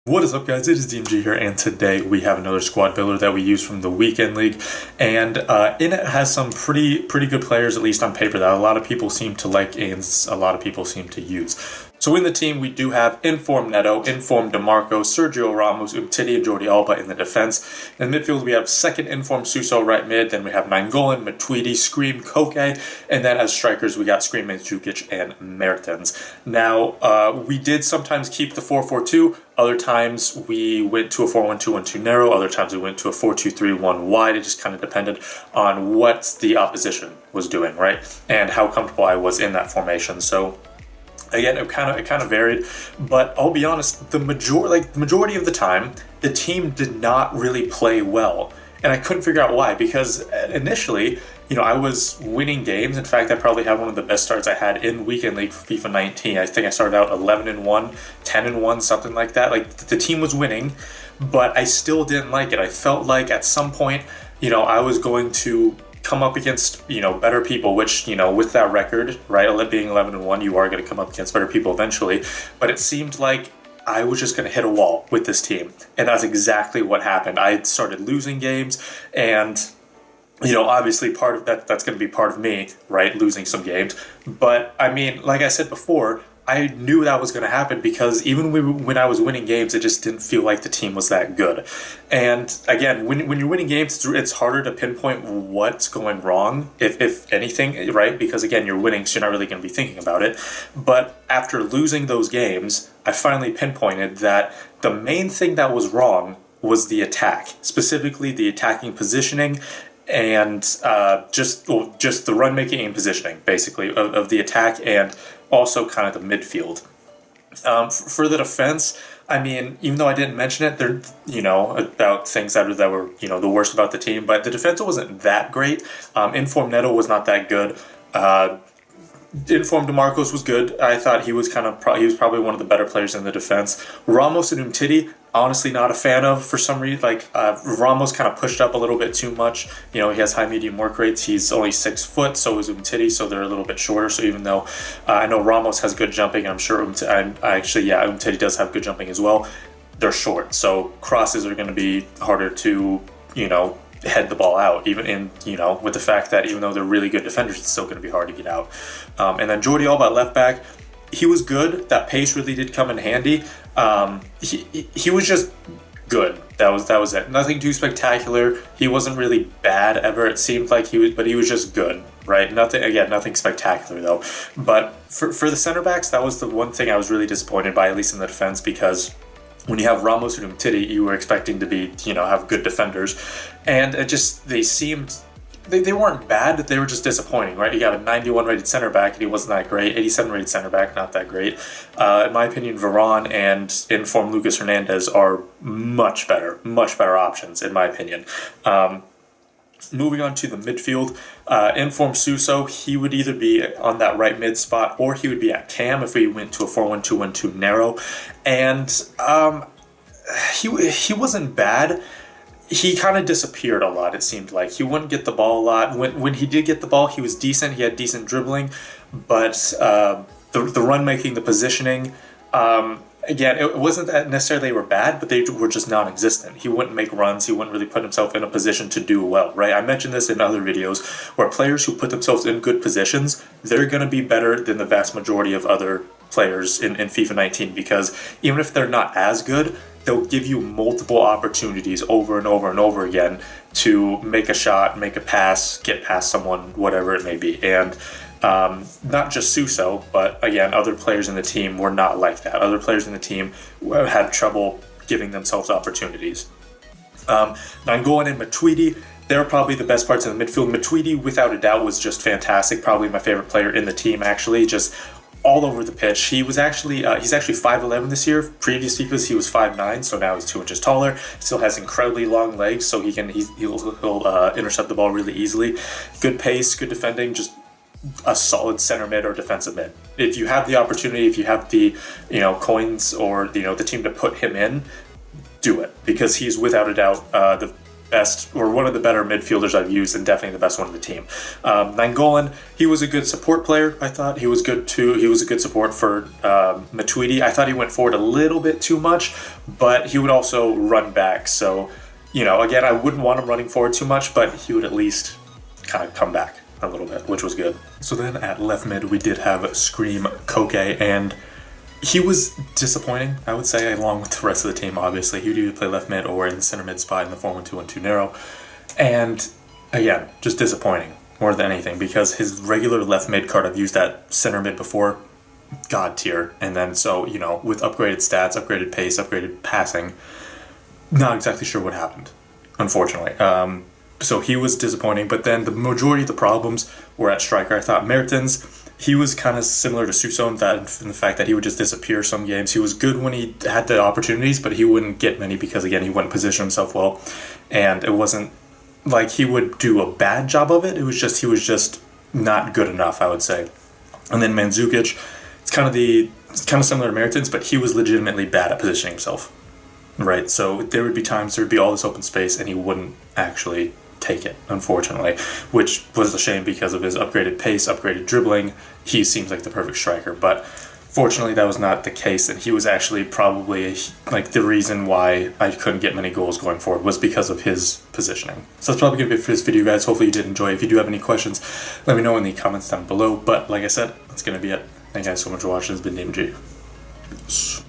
What is up, guys? It is DMG here, and today we have another squad builder that we use from the Weekend League, and in it has some pretty good players, at least on paper, that a lot of people seem to like and a lot of people seem to use. So in the team, we do have Informed Neto, Informed DeMarco, Sergio Ramos, Umtiti, and Jordi Alba in the defense. In the midfield, we have second Informed Suso right mid, then we have Nainggolan, Matuidi, Scream, Koke, and then as strikers, we got Scream, Mandzukic, and Mertens. Now, we did sometimes keep the 4-4-2. Other times we went to a 4-1-2-1-2 narrow. Other times we went to a 4-2-3-1 wide. It just kind of depended on what the opposition was doing, right? And how comfortable I was in that formation. So again, it kind of varied, but I'll be honest, the majority of the time, the team did not really play well. And I couldn't figure out why, because initially, I was winning games. In fact, I probably had one of the best starts I had in Weekend League for FIFA 19. I think I started out 11-1, 10-1, something like that. Like, the team was winning, but I still didn't like it. I felt like at some point, I was going to come up against, better people, which, with that record, right, being 11-1, you are going to come up against better people eventually. But it seemed like I was just going to hit a wall with this team. And that's exactly what happened. I started losing games, and obviously part of that's going to be part of me, right, losing some games. But I mean, like I said before, I knew that was going to happen because even when I was winning games, it just didn't feel like the team was that good. And again, when you're winning games, it's harder to pinpoint what's going wrong, if anything, right? Because again, you're winning, so you're not really going to be thinking about it. But after losing those games, I finally pinpointed that the main thing that was wrong was the attack, specifically the attacking positioning, and just the run making and positioning, basically, of the attack, and also kind of the midfield. For the defense, I mean, even though I didn't mention it, they're, about things that were, the worst about the team, but the defense wasn't that great. Informed Neto was not that good. Informed DeMarcos was good. I thought he was he was probably one of the better players in the defense. Ramos and Umtiti, honestly not a fan of for some reason. Ramos kind of pushed up a little bit too much. He has high medium work rates. He's only 6 foot, so is Umtiti, so they're a little bit shorter. So even though I know Ramos has good jumping, I'm sure Umtiti does have good jumping as well, they're short. So crosses are going to be harder to, head the ball out, even in, with the fact that even though they're really good defenders, it's still going to be hard to get out. And then Jordi Alba at left back, he was good. That pace really did come in handy. He was just good. That was it. Nothing too spectacular. He wasn't really bad ever. It seemed like but he was just good, right? Nothing spectacular though. But for the center backs, that was the one thing I was really disappointed by, at least in the defense, because when you have Ramos and Umtiti, you were expecting to be, have good defenders, and they weren't bad, they were just disappointing, right? You got a 91 rated center back, and he wasn't that great. 87 rated center back, not that great. In my opinion, Varane and informed Lucas Hernandez are much better options, in my opinion. Moving on to the midfield, informed Suso, he would either be on that right mid spot or he would be at cam if we went to a 4-1-2-1-2 narrow. And he wasn't bad. He kind of disappeared a lot, it seemed like. He wouldn't get the ball a lot. When he did get the ball, he was decent. He had decent dribbling. But the run making, the positioning, again, it wasn't that necessarily they were bad, but they were just non-existent. He wouldn't make runs. He wouldn't really put himself in a position to do well, right? I mentioned this in other videos, where players who put themselves in good positions, they're going to be better than the vast majority of other players in FIFA 19, because even if they're not as good, they'll give you multiple opportunities over and over and over again to make a shot, make a pass, get past someone, whatever it may be. And not just Suso, but again, other players in the team were not like that. Other players in the team had trouble giving themselves opportunities. Nainggolan and Matuidi, they're probably the best parts of the midfield. Matuidi, without a doubt, was just fantastic. Probably my favorite player in the team, actually. Just all over the pitch. He's actually 5'11" this year. Previous FIFAs he was 5'9", so now he's 2 inches taller. Still has incredibly long legs, so he'll intercept the ball really easily. Good pace, good defending, just a solid center mid or defensive mid. If you have the opportunity, if you have the coins or the team to put him in, do it, because he's without a doubt best, or one of the better midfielders I've used, and definitely the best one on the team. Nangolan, he was a good support player. I thought he was good too. He was a good support for Matuidi. I thought he went forward a little bit too much, but he would also run back. So, again, I wouldn't want him running forward too much, but he would at least kind of come back a little bit, which was good. So then at left mid, we did have Scream Koke, and he was disappointing, I would say, along with the rest of the team, obviously. He would either play left mid or in the center mid spot in the 4-1-2-1-2 narrow. And again, just disappointing more than anything, because his regular left mid card, I've used that center mid before, god tier. And then so, with upgraded stats, upgraded pace, upgraded passing, not exactly sure what happened, unfortunately. So he was disappointing, but then the majority of the problems were at striker. I thought Mertens, he was kind of similar to Suso in the fact that he would just disappear some games. He was good when he had the opportunities, but he wouldn't get many because, again, he wouldn't position himself well. And it wasn't like he would do a bad job of it. He was just not good enough, I would say. And then Mandzukic, it's kind of similar to Mertens, but he was legitimately bad at positioning himself. Right? So there would be all this open space, and he wouldn't actually take it, unfortunately, which was a shame because of his upgraded pace, upgraded dribbling. He seems like the perfect striker, but fortunately that was not the case, and he was actually probably the reason why I couldn't get many goals going forward was because of his positioning. So that's probably going to be it for this video, guys. Hopefully you did enjoy. If you do have any questions, let me know in the comments down below, but like I said, that's going to be it. Thank you guys so much for watching. It's been DMG.